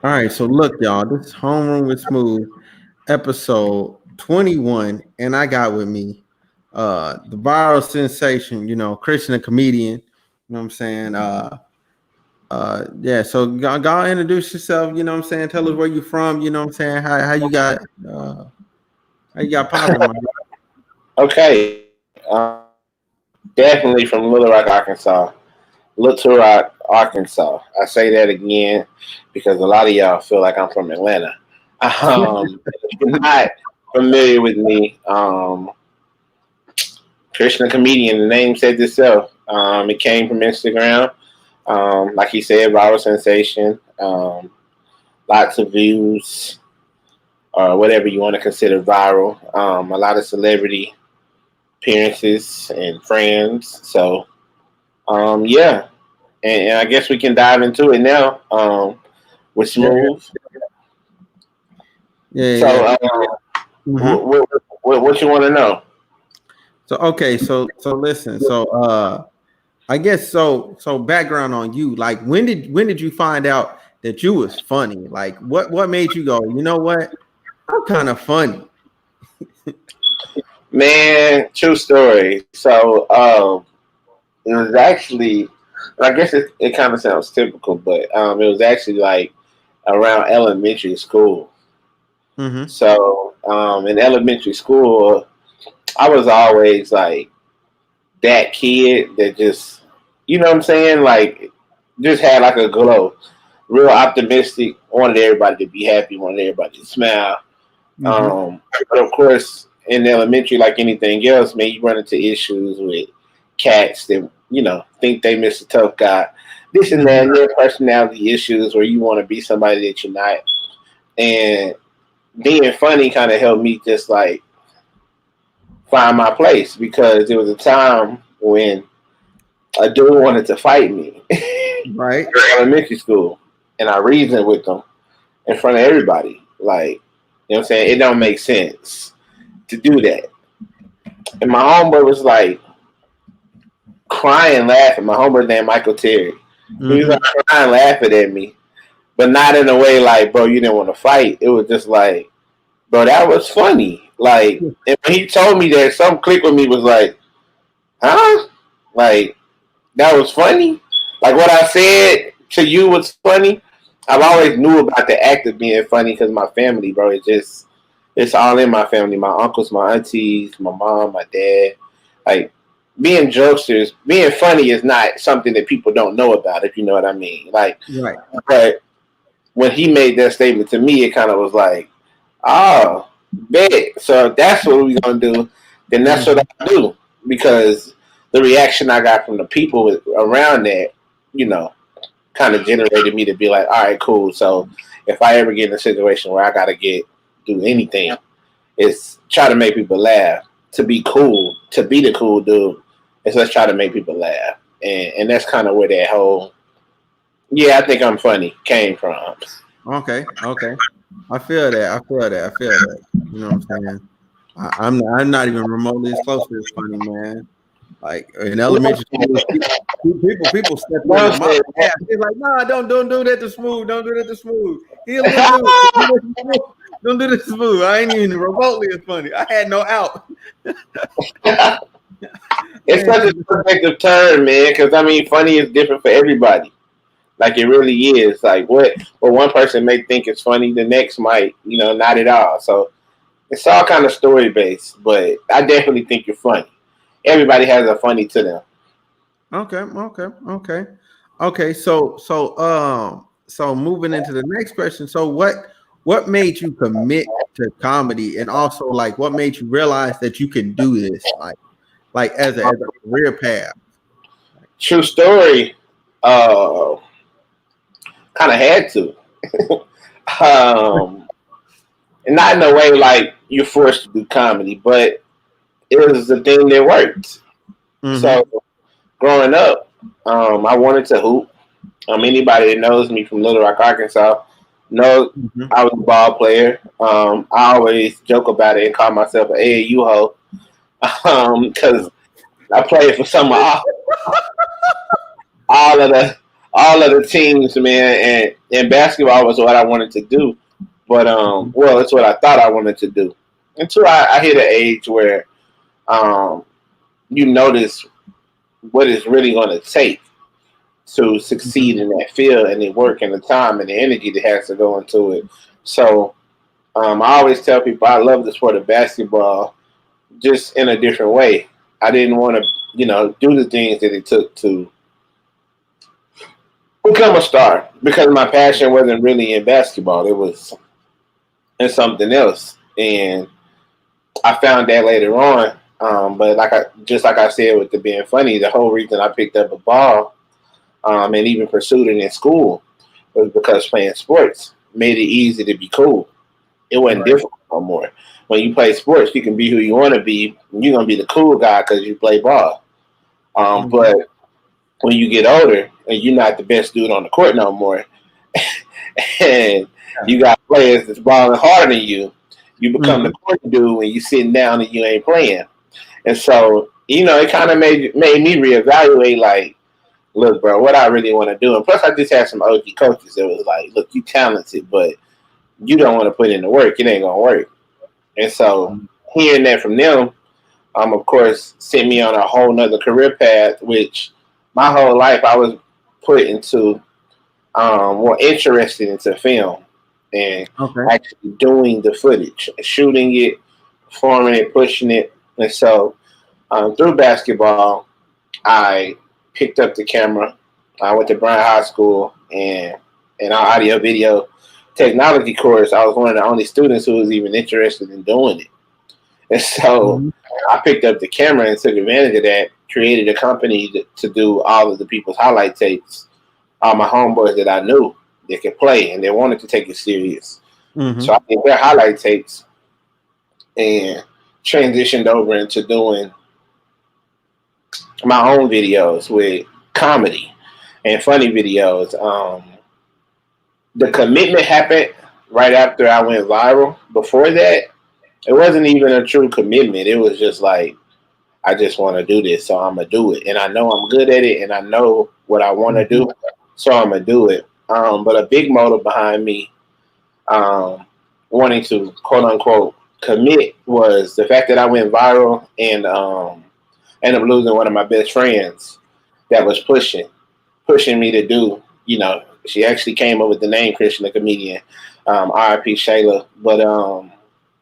All right, so look, y'all, this is Homeroom with Smooth, episode 21, and I got with me the viral sensation, Christian, a comedian. You know what I'm saying? Yeah, so go introduce yourself, you know what I'm saying? Tell us where you from, you know what I'm saying? Uh how you got popping, man. Okay, definitely from Little Rock, Arkansas. Little Rock, Arkansas. I say that again because a lot of y'all feel like I'm from Atlanta. If you're not familiar with me, Christian comedian. The name says itself. It came from Instagram. Like he said, viral sensation. Lots of views, or whatever you want to consider viral. A lot of celebrity appearances and friends. So, yeah, and I guess we can dive into it now. With Yeah, Smooth. yeah, So, yeah. Mm-hmm. what you want to know? So okay, so listen, I guess so background on you. Like when did you find out that you was funny? Like what made you go, you know what? I'm kind of funny. Man, true story. So, it was actually, I guess it kind of sounds typical, but it was actually like around elementary school. Mm-hmm. So, in elementary school, I was always like that kid that just, you know what I'm saying? Like, just had like a glow, real optimistic, wanted everybody to be happy, wanted everybody to smile. Mm-hmm. But of course, in elementary, like anything else, man, you run into issues with cats that, think they miss a tough guy. This and that, Mm-hmm. and their personality issues where you want to be somebody that you're not. And being funny kind of helped me just like find my place because there was a time when a dude wanted to fight me in Right. elementary school, and I reasoned with him in front of everybody. Like, you know what I'm saying? It don't make sense to do that. And my homeboy was like crying, laughing. My homeboy named Michael Terry. He was like Mm-hmm. crying, laughing at me, but not in a way like, bro, you didn't want to fight. It was just like, bro, that was funny. Like, and when he told me that, some click with me was like, huh? Like, that was funny. Like what I said to you was funny. I've always knew about the act of being funny because my family, bro, it's all in my family. My uncles, my aunties, my mom, my dad. Like being jokesters, being funny is not something that people don't know about, if you know what I mean. Like, Right. but when he made that statement to me, it kind of was like, oh, bet. So if that's what we're gonna do, then that's what Mm-hmm. I do because the reaction I got from the people around that, you know, kind of generated me to be like, all right, cool. So if I ever get in a situation where I gotta do anything, it's try to make people laugh, to be cool, to be the cool dude. It's let's try to make people laugh, and that's kind of where that whole yeah, I think I'm funny came from. Okay. Okay. I feel that. I feel that. I feel that. You know what I'm saying? I'm not even remotely as close to this funny, man. Like in elementary school, people stepped in. My Nonsense. yeah, he's like, nah, don't do that to Smooth. Don't do that to Smooth. He a little dude. Don't do this to Smooth. I ain't even remotely as funny. I had no out. It's such a Man, subjective term, man. Because I mean, funny is different for everybody. Like it really is. Like what one person may think is funny, the next might, not at all. So it's all kind of story based. But I definitely think you're funny. Everybody has a funny to them. okay, okay. So moving into the next question. So what made you commit to comedy, and also like what made you realize that you can do this, like as a career path? True story. Uh, Kind of had to. um, and not in a way like you're forced to do comedy, but it was the thing that worked. Mm-hmm. So growing up, I wanted to hoop. Anybody that knows me from Little Rock, Arkansas, knows Mm-hmm. I was a ball player. I always joke about it and call myself an AAU hoe because I played for some of all of the all of the teams, man, and basketball was what I wanted to do. But well, it's what I thought I wanted to do. Until I hit an age where um, you notice what it's really going to take to succeed in that field, and the work and the time and the energy that has to go into it. So I always tell people I love the sport of basketball, just in a different way. I didn't want to, do the things that it took to become a star because my passion wasn't really in basketball. It was in something else, and I found that later on. But like I said with the being funny, the whole reason I picked up a ball and even pursued it in school was because playing sports made it easy to be cool. It wasn't difficult no more. When you play sports, you can be who you want to be. You're gonna be the cool guy because you play ball. But when you get older and you're not the best dude on the court no more, and you got players that's balling harder than you become the court dude when you sitting down and you ain't playing. And so, it kind of made me reevaluate, like, look, bro, what I really want to do. And plus, I just had some OG coaches that was like, look, you talented, but you don't want to put in the work. It ain't going to work. And so, hearing that from them, of course, sent me on a whole nother career path, which my whole life I was put into more interested into film and actually doing the footage, shooting it, performing it, pushing it. And so through basketball, I picked up the camera. I went to Bryan High School, and in our audio video technology course, I was one of the only students who was even interested in doing it. And so I picked up the camera and took advantage of that, created a company to do all of the people's highlight tapes, all my homeboys that I knew that could play and they wanted to take it serious. So I did their highlight tapes and transitioned over into doing my own videos with comedy and funny videos. The commitment happened right after I went viral. Before that, it wasn't even a true commitment. It was just like, I just want to do this, so I'm going to do it. And I know I'm good at it, and I know what I want to do, so I'm going to do it. But a big motive behind me wanting to, quote unquote, commit was the fact that I went viral and ended up losing one of my best friends that was pushing me to do, she actually came up with the name Christian the Comedian, RIP Shayla. But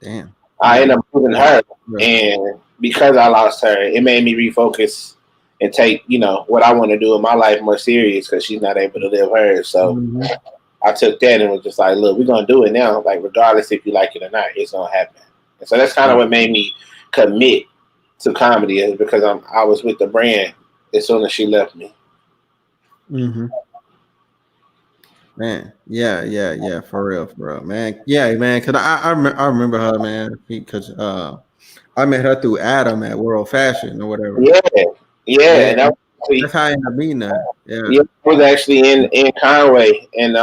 damn. I ended up losing her, and because I lost her, it made me refocus and take, what I want to do in my life more serious because she's not able to live hers. So I took that and was just like, look, we're going to do it now. Like, regardless if you like it or not, it's going to happen. And so that's kind of what made me commit to comedy, is because I was with the brand as soon as she left me. Man, yeah, for real, man. Yeah, man, because I remember her, man, because I met her through Adam at World Fashion or whatever. Yeah, and that's how I ended up meeting her. Yeah, I was actually in Conway, and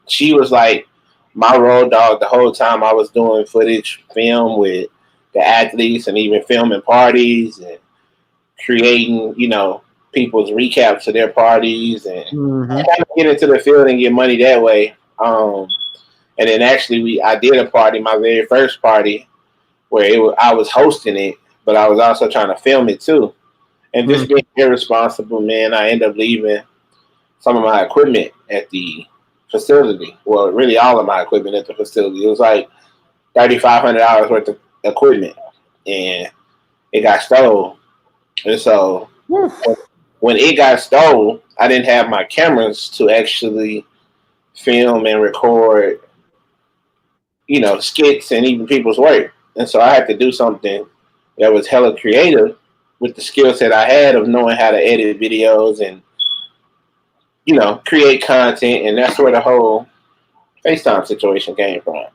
she was like my road dog the whole time I was doing footage, film with the athletes, and even filming parties and creating, people's recaps of their parties, and kind of get into the field and get money that way. And then actually, I did a party, my very first party, where I was hosting it, but I was also trying to film it too. And just being irresponsible, man, I ended up leaving some of my equipment at the facility. Well, really all of my equipment at the facility. It was like $3,500 worth of equipment, and it got stolen. And so when it got stolen, I didn't have my cameras to actually film and record, skits and even people's work. And so I had to do something that was hella creative with the skill set I had of knowing how to edit videos and, create content. And that's where the whole FaceTime situation came from.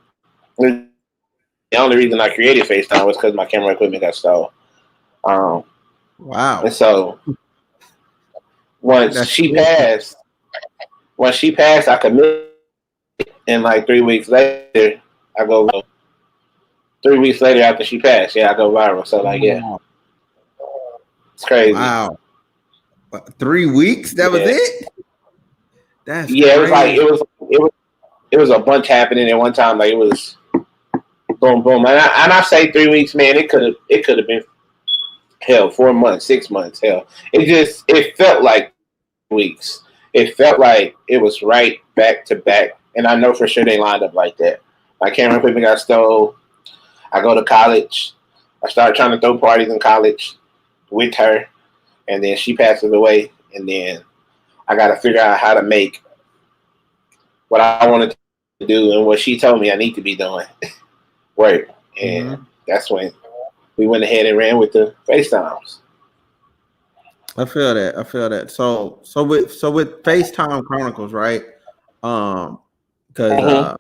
The only reason I created FaceTime was because my camera equipment got stolen. Wow. And so once she passed, I committed. And like 3 weeks later, I go viral. 3 weeks later after she passed, I go viral. So it's crazy. Wow. 3 weeks? That was it? That's Yeah, it was like crazy. it was a bunch happening at one time. Like it was boom, boom, and I say 3 weeks, man. It could have been hell 4 months, 6 months, hell. It felt like 3 weeks. It felt like it was right back to back, and I know for sure they lined up like that. My camera equipment got stole. I go to college. I started trying to throw parties in college with her, and then she passes away, and then I got to figure out how to make what I wanted to do and what she told me I need to be doing work, and Hmm. that's when we went ahead and ran with the FaceTimes. I feel that. I feel that. So with FaceTime Chronicles, right? Um, because Mm-hmm.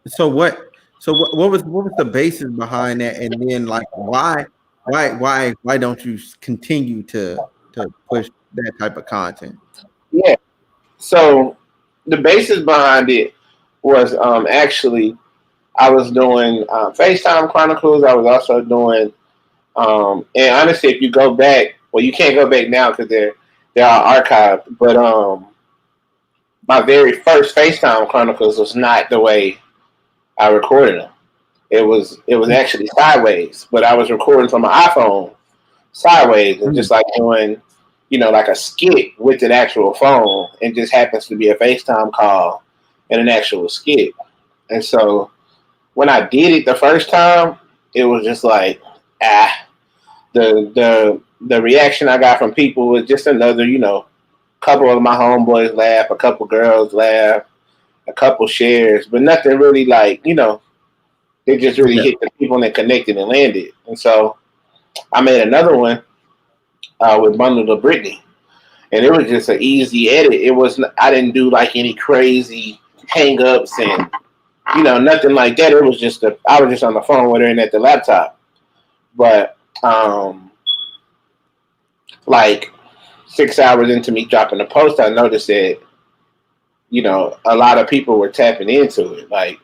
so what was the basis behind that, and then like why don't you continue to push that type of content? Yeah. So the basis behind it was actually I was doing FaceTime Chronicles. I was also doing and honestly, if you go back, well, you can't go back now because they're all archived. But my very first FaceTime Chronicles was not the way I recorded them. It was actually sideways, but I was recording from my iPhone sideways and just Mm. like doing, like a skit with an actual phone, and just happens to be a FaceTime call and an actual skit. And so when I did it the first time, it was just like ah, the reaction I got from people was just another, couple of my homeboys laugh, a couple girls laugh, a couple shares, but nothing really like, it just really Yeah. hit the people that connected and landed. And so I made another one with Bundle of Brittany, and it was just an easy edit. It was I didn't do like any crazy hang ups and nothing like that. It was just I was just on the phone with her and at the laptop. But like 6 hours into me dropping the post, I noticed that a lot of people were tapping into it. Like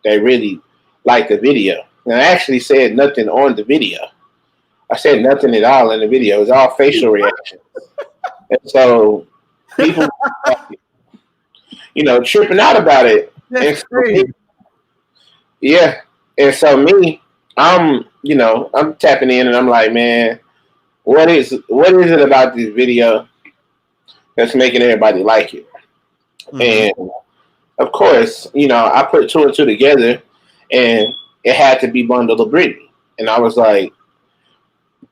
they really liked the video. And I actually said nothing on the video. I said nothing at all in the video. It was all facial reaction. And so people, tripping out about it. That's And so me, crazy. yeah. And so me, I'm tapping in and I'm like, man, what is it about this video that's making everybody like it? Hmm. And of course, I put two and two together, and it had to be Bundle of Brittany. And I was like,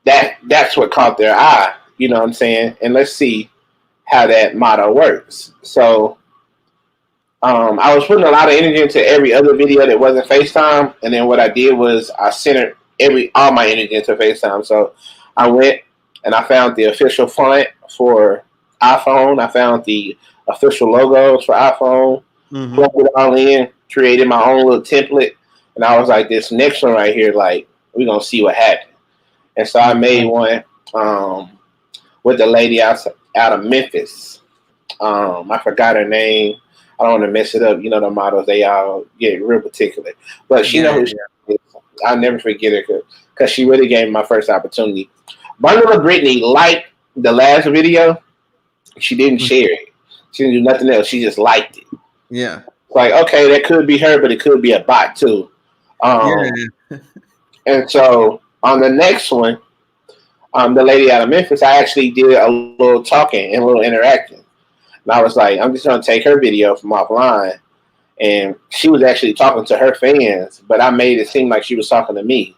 that's what caught their eye. You know what I'm saying? And let's see how that motto works. So I was putting a lot of energy into every other video that wasn't FaceTime, and then what I did was I centered all my energy into FaceTime. So I went and I found the official font for iPhone. I found the official logos for iPhone. Hmm. Plugged it all in, created my own little template, and I was like, this next one right here, like we're gonna see what happens. And so I made one um, with the lady out of Memphis. I forgot her name. I don't want to mess it up. You know the models; they all get real particular. But she know Yeah, who she is. I'll never forget her because she really gave me my first opportunity. Bundle of Brittany liked the last video. She didn't yeah. share it. She didn't do nothing else. She just liked it. Yeah. Like, okay, that could be her, but it could be a bot too. Um, Yeah. and so on the next one, the lady out of Memphis, I actually did a little talking and a little interacting. And I was like, I'm just gonna take her video from offline, and she was actually talking to her fans, but I made it seem like she was talking to me.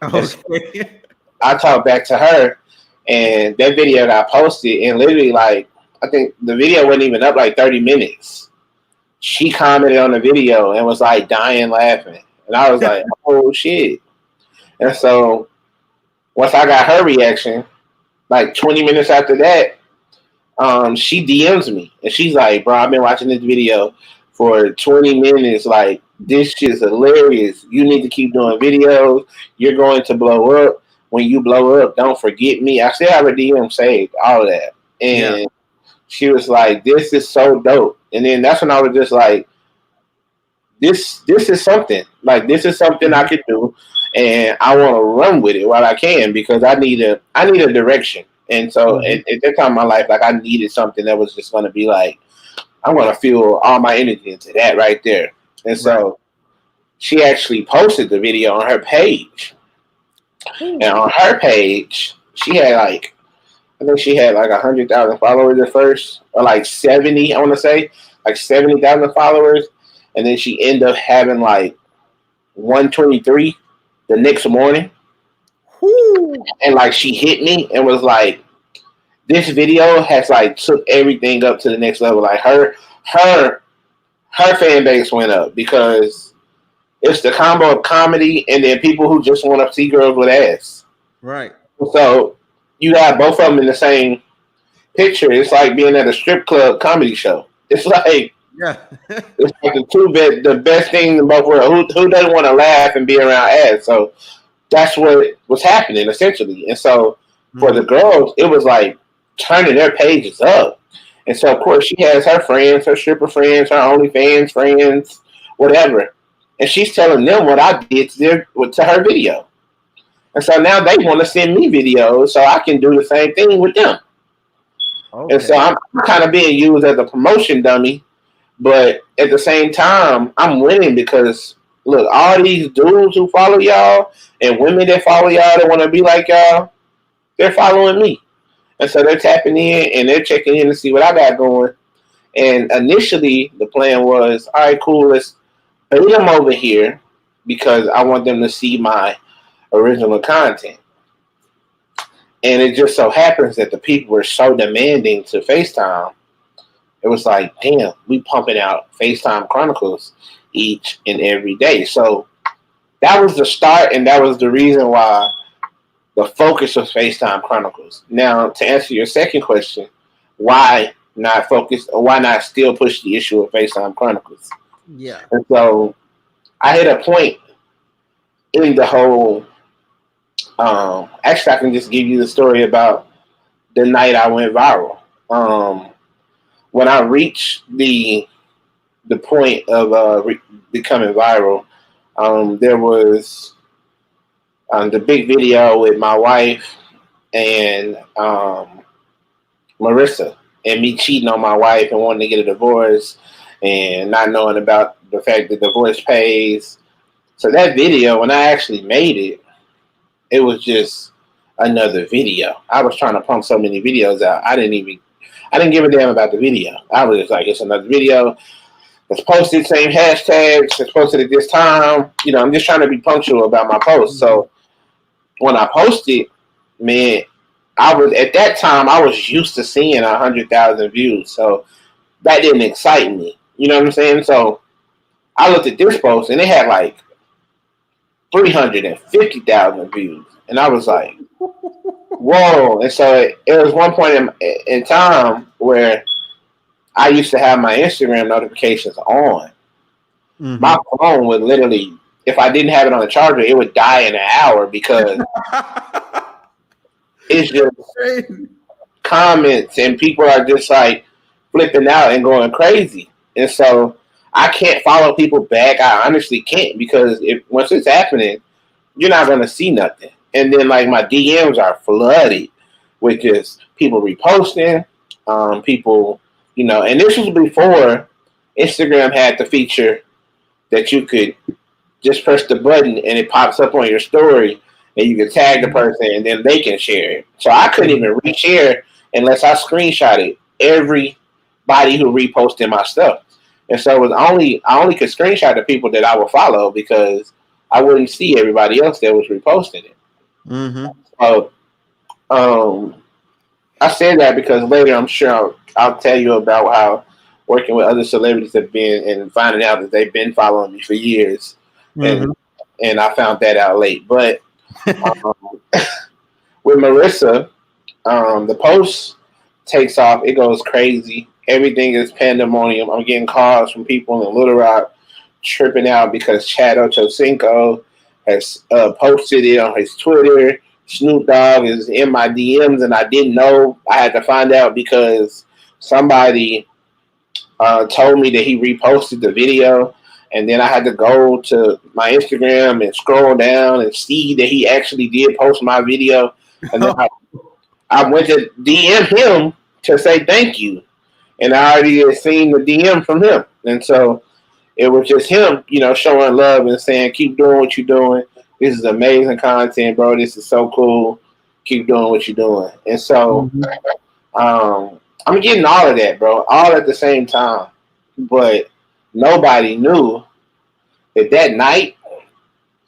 And so Okay. I talked back to her, and that video got posted, and literally like I think the video wasn't even up like 30 minutes. She commented on the video and was like dying laughing, and I was like, oh shit. And so once I got her reaction, like 20 minutes after that, she DMs me and she's like, "Bro, I've been watching this video for 20 minutes. Like, this shit's hilarious. You need to keep doing videos. You're going to blow up. When you blow up, don't forget me." I still have her DM saved, all of that. Yeah. And she was like, "This is so dope." And then that's when I was just like, this is something. Like, this is something I Mhm. could do, and I want to run with it while I can because I need a direction. And so Mhm. at that time in my life, like I needed something that was just going to be like I'm gonna fuel all my energy into that right there. And Right. so she actually posted the video on her page. And on her page, she had like, I think she had like 100,000 followers at first, or like 70. I want to say like 70,000 followers, and then she ended up having like 123 the next morning. Whoo. And like she hit me and was like, "This video has like took everything up to the next level." Like her her fan base went up because it's the combo of comedy and then people who just want to see girls with ass. Right. So you got both of them in the same picture. It's like being at a strip club comedy show. Yeah. It's like the best thing in both worlds. Who doesn't want to laugh and be around ass? So that's what was happening essentially. And so for the girls, it was like turning their pages up. And so of course she has her friends, her stripper friends, her OnlyFans friends, whatever. And she's telling them what I did to her video. And so now they want to send me videos so I can do the same thing with them. Okay. And so I'm kind of being used as a promotion dummy, but at the same time, I'm winning because look, all these dudes who follow y'all and women that follow y'all that want to be like y'all, they're following me. And so they're tapping in and they're checking in to see what I got going. And initially, the plan was, all right, cool, let's bring them over here because I want them to see my original content. And it just so happens that the people were so demanding to FaceTime. It was like, damn, we pumping out FaceTime Chronicles each and every day. So that was the start, and that was the reason why the focus was FaceTime Chronicles. Now, to answer your second question, why not focus, or why not still push the issue of FaceTime Chronicles? Yeah. And so I hit a point in the whole. Actually, I can just give you the story about the night I went viral. When I reached the point of becoming viral, there was the big video with my wife and Marissa, and me cheating on my wife and wanting to get a divorce and not knowing about the fact that divorce pays. So that video, when I actually made it, it was just another video. I was trying to pump so many videos out. I didn't give a damn about the video. I was just like, it's another video. It's posted, same hashtags. It's posted at this time. You know, I'm just trying to be punctual about my posts. So when I posted, man, at that time I was used to seeing 100,000 views. So that didn't excite me. You know what I'm saying? So I looked at this post and it had like 350,000 views, and I was like, whoa. And so it was one point in time where I used to have my Instagram notifications on. Mm-hmm. My phone would literally, if I didn't have it on the charger, it would die in an hour because it's just comments and people are just like flipping out and going crazy. And so I can't follow people back. I honestly can't because once it's happening, you're not going to see nothing. And then like my DMs are flooded with just people reposting, people, you know, and this was before Instagram had the feature that you could just press the button and it pops up on your story and you can tag the person and then they can share it. So I couldn't even reshare unless I screenshotted everybody who reposted my stuff. And so it was I only could screenshot the people that I would follow because I wouldn't see everybody else that was reposting it. Mm-hmm. So I said that because later I'm sure I'll tell you about how working with other celebrities have been and finding out that they've been following me for years. Mm-hmm. And I found that out late. But with Marissa, the post takes off. It goes crazy. Everything is pandemonium. I'm getting calls from people in Little Rock tripping out because Chad Ochocinco has posted it on his Twitter. Snoop Dogg is in my DMs, and I didn't know. I had to find out because somebody told me that he reposted the video, and then I had to go to my Instagram and scroll down and see that he actually did post my video. And then I went to DM him to say thank you. and I already had seen the DM from him, and so it was just him, showing love and saying, "Keep doing what you're doing. This is amazing content, bro. This is so cool. Keep doing what you're doing." And so, Mhm. I'm getting all of that, bro, all at the same time. But nobody knew that night,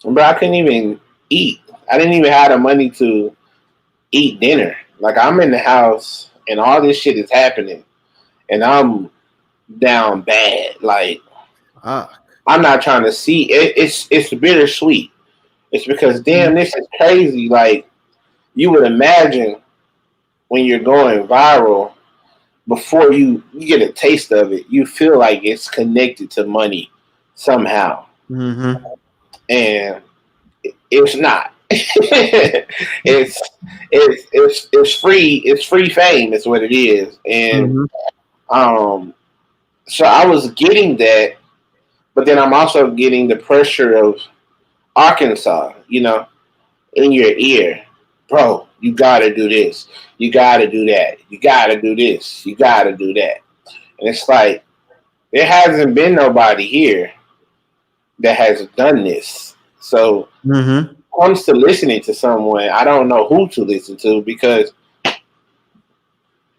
bro, I couldn't even eat. I didn't even have the money to eat dinner. Like, I'm in the house and all this shit is happening, and I'm down bad. Like, Ah. I'm not trying to see it. It's bittersweet. It's because damn, this is crazy. Like, you would imagine when you're going viral, before you get a taste of it, you feel like it's connected to money somehow, Mm-hmm. and it's not. it's free. It's free fame. Is what it is, and Mm-hmm. um, so I was getting that, but then I'm also getting the pressure of Arkansas, in your ear, bro. You gotta do this. You gotta do that. You gotta do this. You gotta do that. And it's like there hasn't been nobody here that has done this. So Mm-hmm. when it comes to listening to someone, I don't know who to listen to because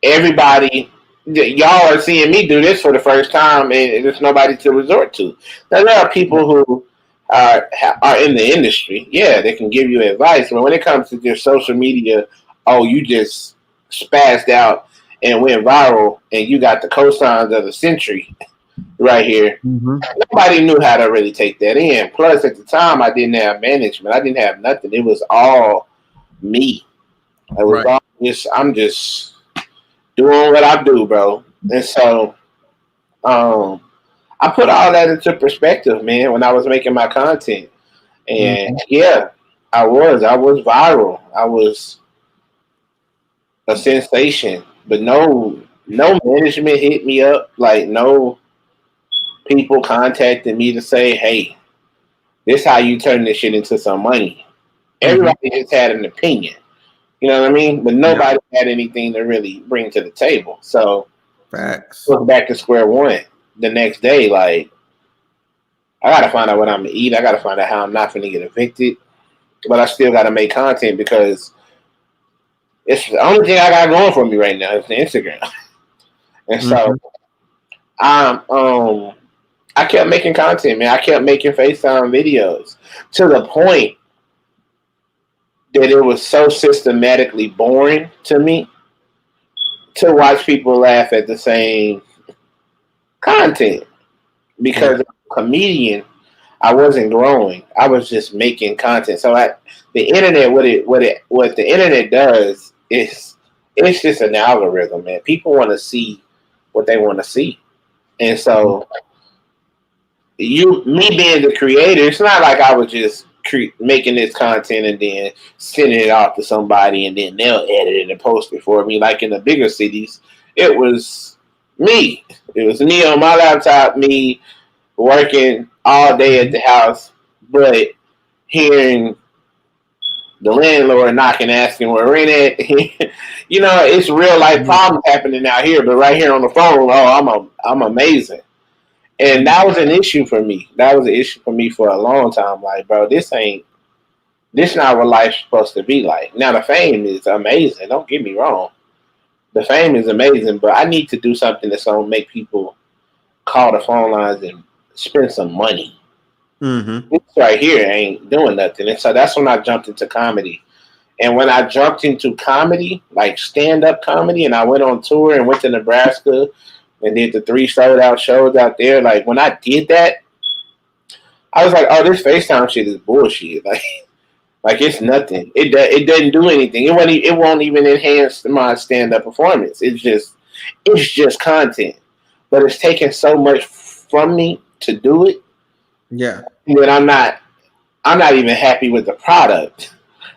everybody, y'all are seeing me do this for the first time, and there's nobody to resort to. Now there are people who are in the industry. Yeah, they can give you advice, but when it comes to just social media, oh, you just spazzed out and went viral, and you got the cosigns of the century right here. Mm-hmm. Nobody knew how to really take that in. Plus, at the time, I didn't have management. I didn't have nothing. It was all me. It was Right. all just I'm just doing what I do, bro. And so, um, I put all that into perspective, man, when I was making my content. And Mm-hmm. yeah, I was viral. I was a sensation. But no management hit me up. Like no people contacted me to say, hey, this how you turn this shit into some money. Mm-hmm. Everybody just had an opinion. You know what I mean? But Yeah. nobody had anything to really bring to the table. So Facts. we're back to square one the next day. Like, I gotta find out what I'm gonna eat. I gotta find out how I'm not gonna get evicted. But I still gotta make content because it's the only thing I got going for me right now is the Instagram. And so Mm-hmm. I'm I kept making content, man. I kept making FaceTime videos to the point that it was so systematically boring to me to watch people laugh at the same content Yeah. because as a comedian, I wasn't growing. I was just making content. So the internet, what the internet does is it's just an algorithm, man. People want to see what they want to see, and so me being the creator, it's not like I was just making this content and then sending it off to somebody and then they'll edit it and post it for me. Like in the bigger cities, it was me. It was me on my laptop, me working all day at Mm-hmm. the house, but hearing the landlord knocking, asking where rent at. It's real life problems happening out here. But right here on the phone, I'm amazing. And that was an issue for me. That was an issue for me for a long time. Like, bro, this not what life's supposed to be like. Now the fame is amazing. Don't get me wrong. The fame is amazing, but I need to do something that's gonna make people call the phone lines and spend some money. Mm-hmm. This right here ain't doing nothing. And so that's when I jumped into comedy. And when I jumped into comedy, like stand up comedy, and I went on tour and went to Nebraska and did the 3 sold out shows out there, like when I did that, I was like, oh, this FaceTime shit is bullshit. Like it's nothing. It doesn't do anything. It won't even enhance my stand up performance. It's just content. But it's taking so much from me to do it Yeah. that I'm not even happy with the product.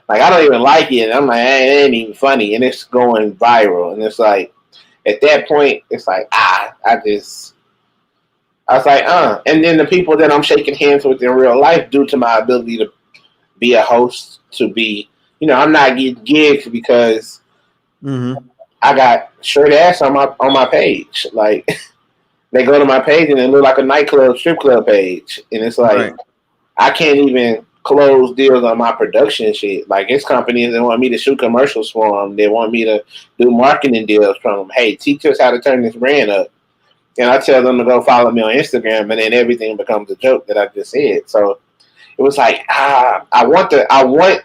Like I don't even like it. And I'm like, hey, it ain't even funny, and it's going viral. And it's like at that point, it's like I was like. And then the people that I'm shaking hands with in real life, due to my ability to be a host, to be, I'm not getting gigs because Mm-hmm. I got short ass on my page. Like they go to my page and it look like a nightclub, strip club page, and it's like Right. I can't even close deals on my production shit. Like it's companies that want me to shoot commercials for them. They want me to do marketing deals from them. Hey, teach us how to turn this brand up. And I tell them to go follow me on Instagram, and then everything becomes a joke that I just said. So it was like, I want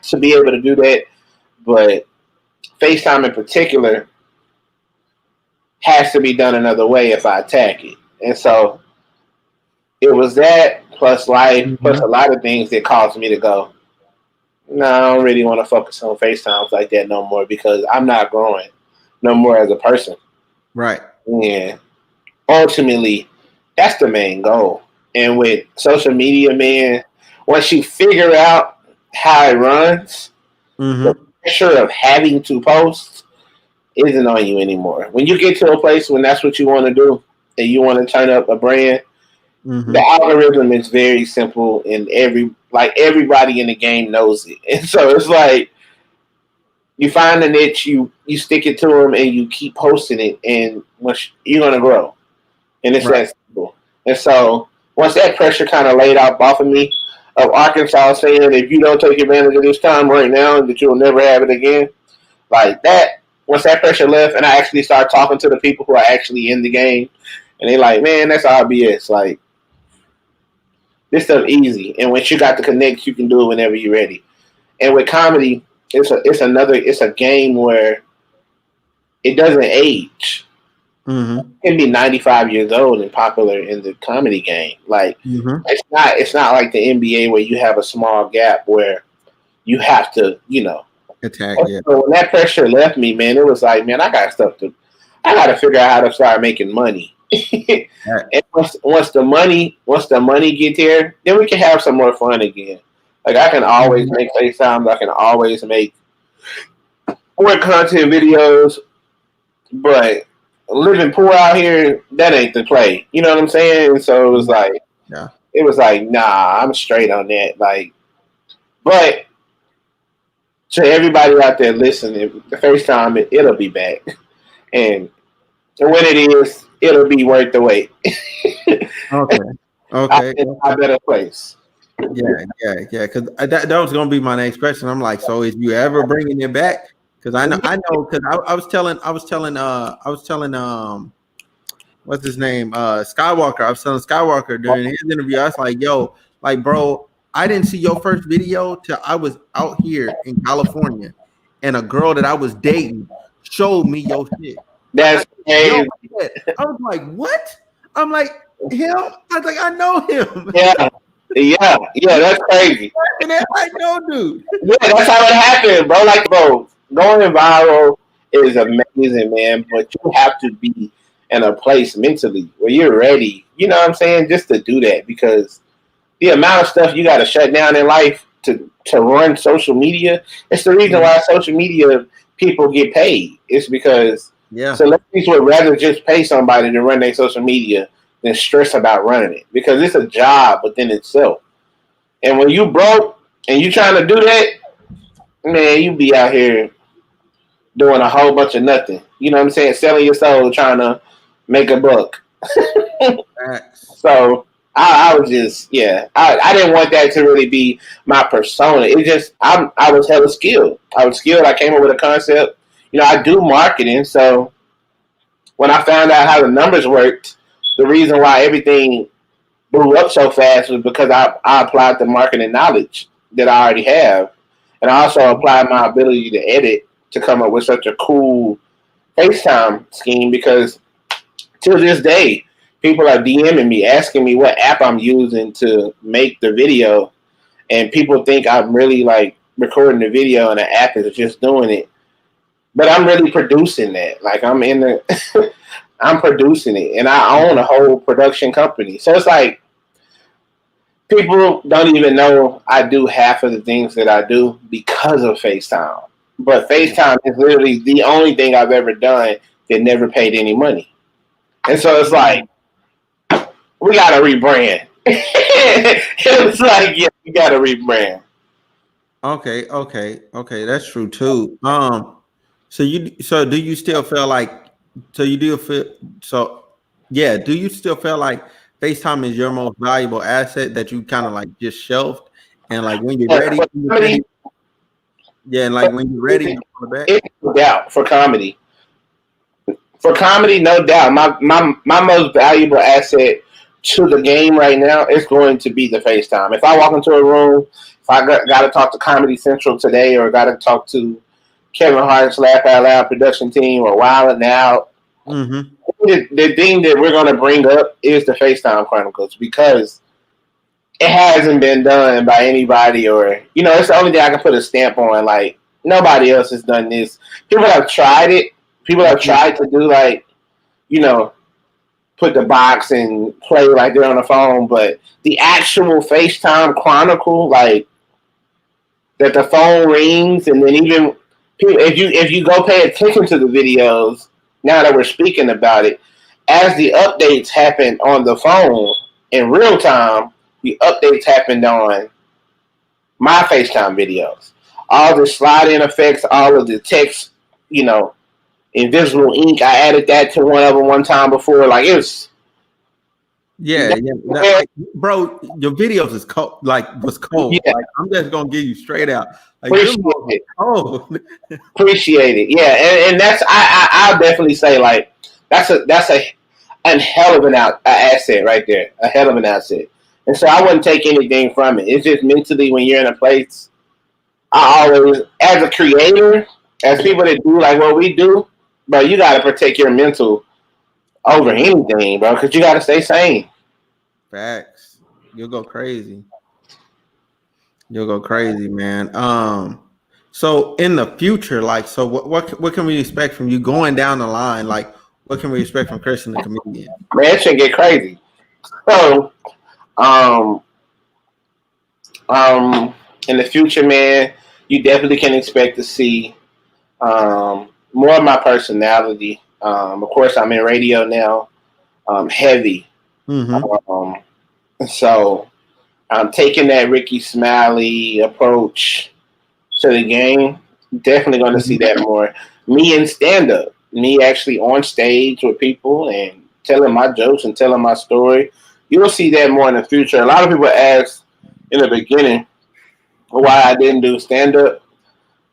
to be able to do that, but FaceTime in particular has to be done another way if I attack it. And so it was that plus life plus a Mm-hmm. lot of things that caused me to go, no, I don't really want to focus on FaceTimes like that no more because I'm not growing no more as a person. Right. And ultimately, that's the main goal. And with social media, man, once you figure out how it runs, the Mm-hmm. pressure of having to post isn't on you anymore. When you get to a place when that's what you want to do and you want to turn up a brand, the Mm-hmm. algorithm is very simple and everybody in the game knows it. And so it's like you find a niche, you stick it to them, and you keep posting it, and once you're gonna grow, and it's Right. that simple. And so once that pressure kind of laid off of me, of Arkansas saying if you don't take advantage of this time right now, that you'll never have it again, like that. Once that pressure left, and I actually started talking to the people who are actually in the game, and they like, man, that's all BS. Like this stuff easy, and once you got the connect, you can do it whenever you're ready. And with comedy, it's a game where it doesn't age. Mm-hmm. It can be 95 years old and popular in the comedy game. Like Mm-hmm. it's not like the NBA where you have a small gap where you have to, you know. Attack. So Yeah. when that pressure left me, man, it was like, man, I got to figure out how to start making money. Right. And once the money get there, then we can have some more fun again. Like I can always Mm-hmm. make FaceTimes. I can always make more content videos, but living poor out here, that ain't the play. You know what I'm saying? And so Yeah. it was like, nah, I'm straight on that. Like, but to everybody out there listening, the FaceTime, it'll be back. And when it is, it'll be worth the wait. Okay. I'm Okay. in a better place. Yeah, yeah, yeah. Because that was gonna be my next question. I'm like, so is you ever bringing it back? Because I know. Because I was telling what's his name? Skywalker. I was telling Skywalker during his interview. I was like, yo, like, bro, I didn't see your first video till I was out here in California, and a girl that I was dating showed me your shit. I That's yo, crazy. I was like, what? I'm like, him? I was like, I know him. Yeah, yeah, that's crazy. And then I know, dude. Yeah, that's how it happened, bro. Like, bro, going viral is amazing, man. But you have to be in a place mentally where you're ready. You know what I'm saying? Just to do that because the amount of stuff you got to shut down in life to run social media. It's the reason Mhm. why social media people get paid. It's because Yeah. celebrities would rather just pay somebody to run their social media than stress about running it because it's a job within itself. And when you broke and you trying to do that, man, you be out here doing a whole bunch of nothing. You know what I'm saying? Selling your soul, trying to make a buck. Facts. So I was just, yeah, I didn't want that to really be my persona. It just, I was hella skilled. I was skilled. I came up with a concept. You know, I do marketing. So when I found out how the numbers worked, the reason why everything blew up so fast was because I applied the marketing knowledge that I already have. And I also applied my ability to edit to come up with such a cool FaceTime scheme because till this day, people are DMing me asking me what app I'm using to make the video, and people think I'm really like recording the video and the app is just doing it, but I'm really producing that. Like I'm in the, I'm producing it, and I own a whole production company. So it's like people don't even know I do half of the things that I do because of FaceTime. But FaceTime is literally the only thing I've ever done that never paid any money. And so it's like we gotta rebrand. It's like, yeah, we gotta rebrand. Okay, okay, okay. That's true too. So do you still feel like so you do feel so yeah, do you still feel like FaceTime is your most valuable asset that you kind of like just shelved and like Yeah, for when you're comedy, ready, yeah, and for like when you're ready, comedy, you pull it back? it's no doubt for comedy. For comedy, no doubt. My most valuable asset to the game right now is going to be the FaceTime. If I walk into a room, if I got to talk to Comedy Central today, or got to talk to Kevin Hart's Laugh Out Loud production team, or Wild and Out, Mm-hmm. the thing that we're going to bring up is the FaceTime Chronicles, because it hasn't been done by anybody, or it's the only thing I can put a stamp on. Like, nobody else has done this. People have tried it. People have Mm-hmm. tried to do, like, you know, put the box and play like they're on the phone, but the actual FaceTime Chronicle, like, that the phone rings, and then even people, if you go pay attention to the videos, now that we're speaking about it, as the updates happened on the phone in real time, the updates happened on my FaceTime videos. All the slide-in effects, all of the text, you know, invisible ink. I added that to one of them one time before. Like, it was. Yeah, yeah. Like, bro, your videos is cold. Like, was cold. Yeah, Like, I'm just gonna give you straight out. Like, them appreciate was it. cold. Appreciate it. Yeah, and that's I'll definitely say, like, that's a hell of an asset right there. A hell of an asset. And so I wouldn't take anything from it. It's just mentally, when you're in a place, I always, as a creator, as people that do like what we do, bro, you got to protect your mental over Yeah, anything, bro, because you got to stay sane. facts. You'll go crazy. You'll go crazy, man. So in the future, like, so what can we expect from you going down the line? Like, what can we expect from Christian the comedian? Man, it should get crazy. So, um, um, in the future, man, you definitely can expect to see more of my personality. Of course, I'm in radio now, heavy. Mm-hmm. Um, so I'm taking that Ricky Smiley approach to the game. Definitely going to see Mm-hmm. that more. Me in stand up, me actually on stage with people and telling my jokes and telling my story. You'll see that more in the future. A lot of people ask in the beginning why I didn't do stand up.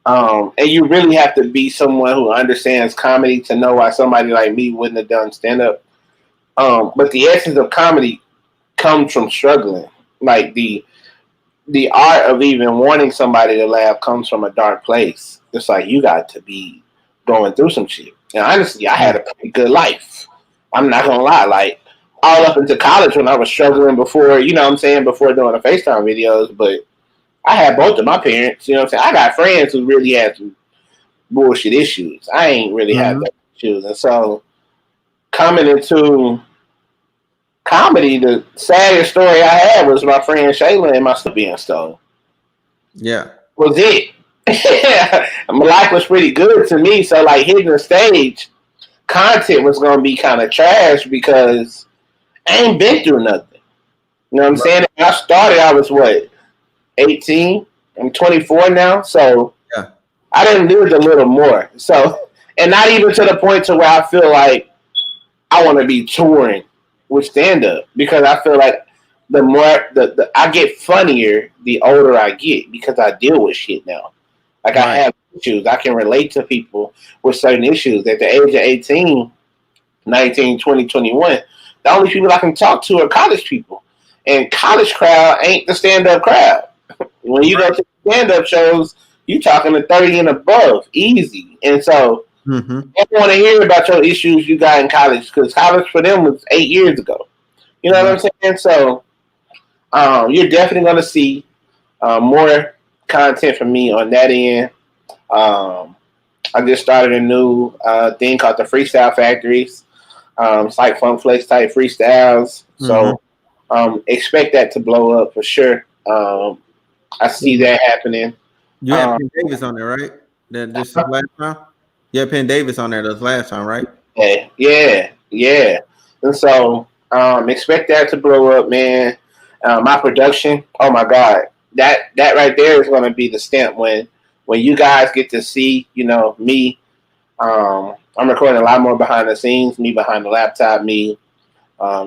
And you really have to be someone who understands comedy to know why somebody like me wouldn't have done stand up. But the essence of comedy comes from struggling. Like, the art of even wanting somebody to laugh comes from a dark place. It's like, you got to be going through some shit. And honestly, I had a pretty good life. I'm not gonna lie. Like, all up into college, when I was struggling before, what I'm saying, before doing the FaceTime videos, but I had both of my parents, what I'm saying. I got friends who really had some bullshit issues. I ain't really had Mm-hmm. that issues. And so, coming into comedy, the saddest story I had was my friend Shayla and my stuff being stolen. Yeah. Was it. My life was pretty good to me. So, like, hitting the stage, content was going to be kind of trash, because I ain't been through nothing. You know what I'm Right. saying? When I started, I was, what, 18? I'm 24 now. So, Yeah. I done lived a little more. So, and not even to the point to where I feel like I want to be touring with stand up, because I feel like the more I get funnier the older I get, because I deal with shit now. Like, I Right. have issues. I can relate to people with certain issues. At the age of 18, 19, 20, 21, the only people I can talk to are college people. And college crowd ain't the stand up crowd. When you go Right. to stand up shows, you talking to 30 and above, easy. And so, Mm-hmm. I don't want to hear about your issues you got in college, because college for them was 8 years ago. You know what Right. I'm saying? So, you're definitely going to see more content from me on that end. Um, I just started a new thing called the Freestyle Factories. It's like Funk Flex type freestyles. Mm-hmm. So, expect that to blow up for sure. I see that happening. You had Um, Penn Davis on there, right? That this is last time. You had Penn Davis on there this last time, right? yeah, yeah, yeah. And so, expect that to blow up, man. My production, oh my god, that right there is going to be the stamp when you guys get to see, me. I'm recording a lot more behind the scenes, me behind the laptop, me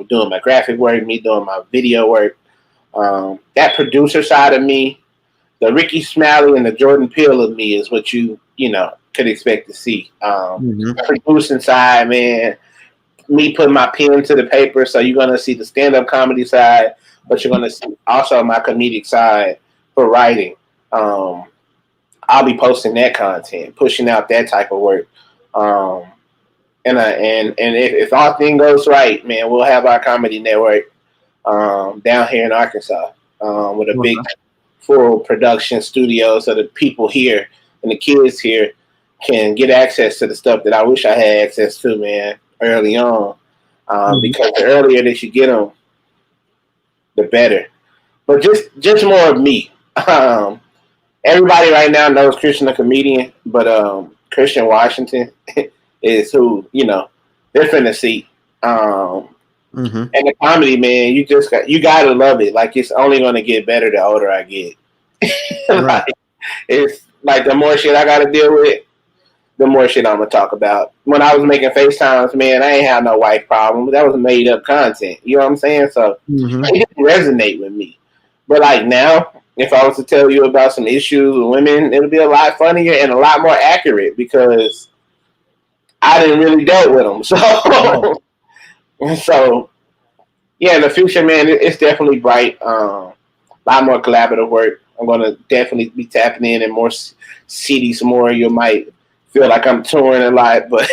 doing my graphic work, me doing my video work. That producer side of me, the Ricky Smiley and the Jordan Peele of me is what you know could expect to see. Mm-hmm. The producing side, man, me putting my pen to the paper. So you're gonna see the stand up comedy side, but you're gonna see also my comedic side for writing. Um, I'll be posting that content, pushing out that type of work. Um, and if all thing goes right, man, we'll have our comedy network down here in Arkansas with a big full production studio, so the people here and the kids here can get access to the stuff that I wish I had access to, man, early on. Mm-hmm. Because the earlier that you get them, the better. But just more of me. Um, Everybody right now knows Christian the comedian, but Christian Washington is who they're finna see. Mm-hmm. And the comedy, man, you gotta love it. Like it's only gonna get better the older I get. Right. Like it's like the more shit I gotta deal with, the more shit I'm gonna talk about. When I was making FaceTimes, man, I ain't have no white problem. That was made up content. You know what I'm saying? So Mm-hmm. it didn't resonate with me. But like now, if I was to tell you about some issues with women, it'll be a lot funnier and a lot more accurate because I didn't really dealt with them. Right. So, so yeah, in the future, man, it's definitely bright. A lot more collaborative work. I'm gonna definitely be tapping in and more cities more. You might feel like I'm touring a lot, but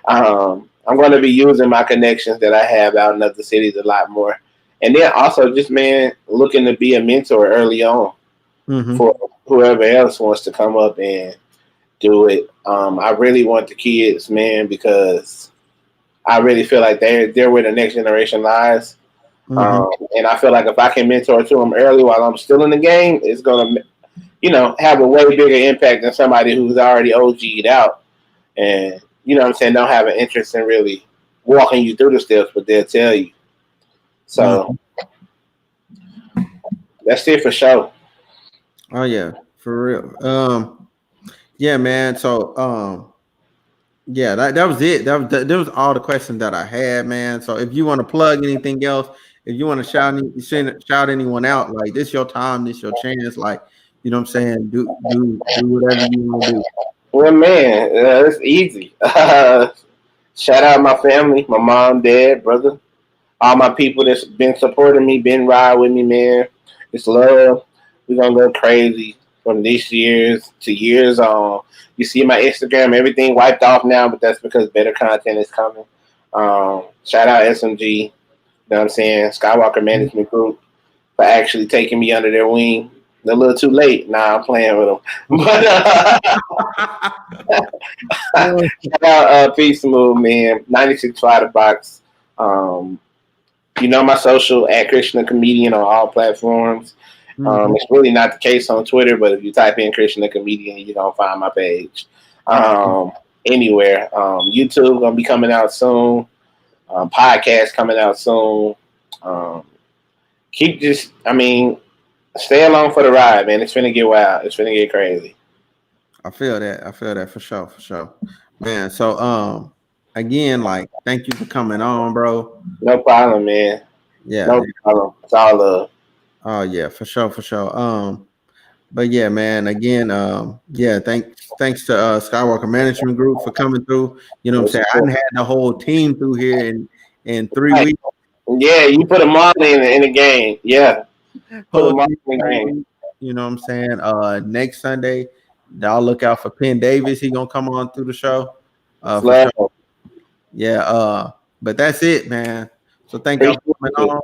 I'm gonna be using my connections that I have out in other cities a lot more. And then also just man looking to be a mentor early on Mm-hmm. for whoever else wants to come up and do it. I really want the kids, man, because I really feel like they're where the next generation lies. Mm-hmm. And I feel like if I can mentor to them early while I'm still in the game, it's gonna, have a way bigger impact than somebody who's already OG'd out and what I'm saying, don't have an interest in really walking you through the steps, but they'll tell you. So Mm-hmm. that's it for sure. Oh yeah, for real. Yeah, man. So yeah, that was it. That was all the questions that I had, man. So if you want to plug anything else, if you want to shout anyone out, like this your time, this your chance, like you know what I'm saying, do whatever you want to do. Well, man, it's easy. Shout out my family, my mom, dad, brother, all my people that's been supporting me, been riding with me, man. It's love. We're gonna go crazy from this year's to years on. You see my Instagram, everything wiped off now, but that's because better content is coming. Shout out SMG, you know what I'm saying? Skywalker Management Group for actually taking me under their wing. A little too late. Nah, I'm playing with them. But shout out Peace Move, man. 96 Fighter Box. Um, my social at Christian the Comedian on all platforms. Mhm. It's really not the case on Twitter, but if you type in Christian the Comedian, you're gonna find my page. Anywhere. YouTube gonna be coming out soon. Podcast coming out soon. Um, stay along for the ride, man. It's finna get wild. It's finna get crazy. I feel that. I feel that for sure, man. So again, like thank you for coming on, bro. No problem, man. Yeah. No problem. It's all love. Oh yeah, for sure, for sure. But yeah, man, again, yeah, thanks to Skywalker Management Group for coming through. You know what I'm saying? I done had the whole team through here in 3 weeks. Yeah, you put a model in the game. Yeah, put a Whole model team in the 3 game. weeks. You know what I'm saying? Next Sunday, y'all look out for Penn Davis. He gonna come on through the show. It's For love. sure. Yeah, but that's it, man. So thank y'all Appreciate for coming it. on.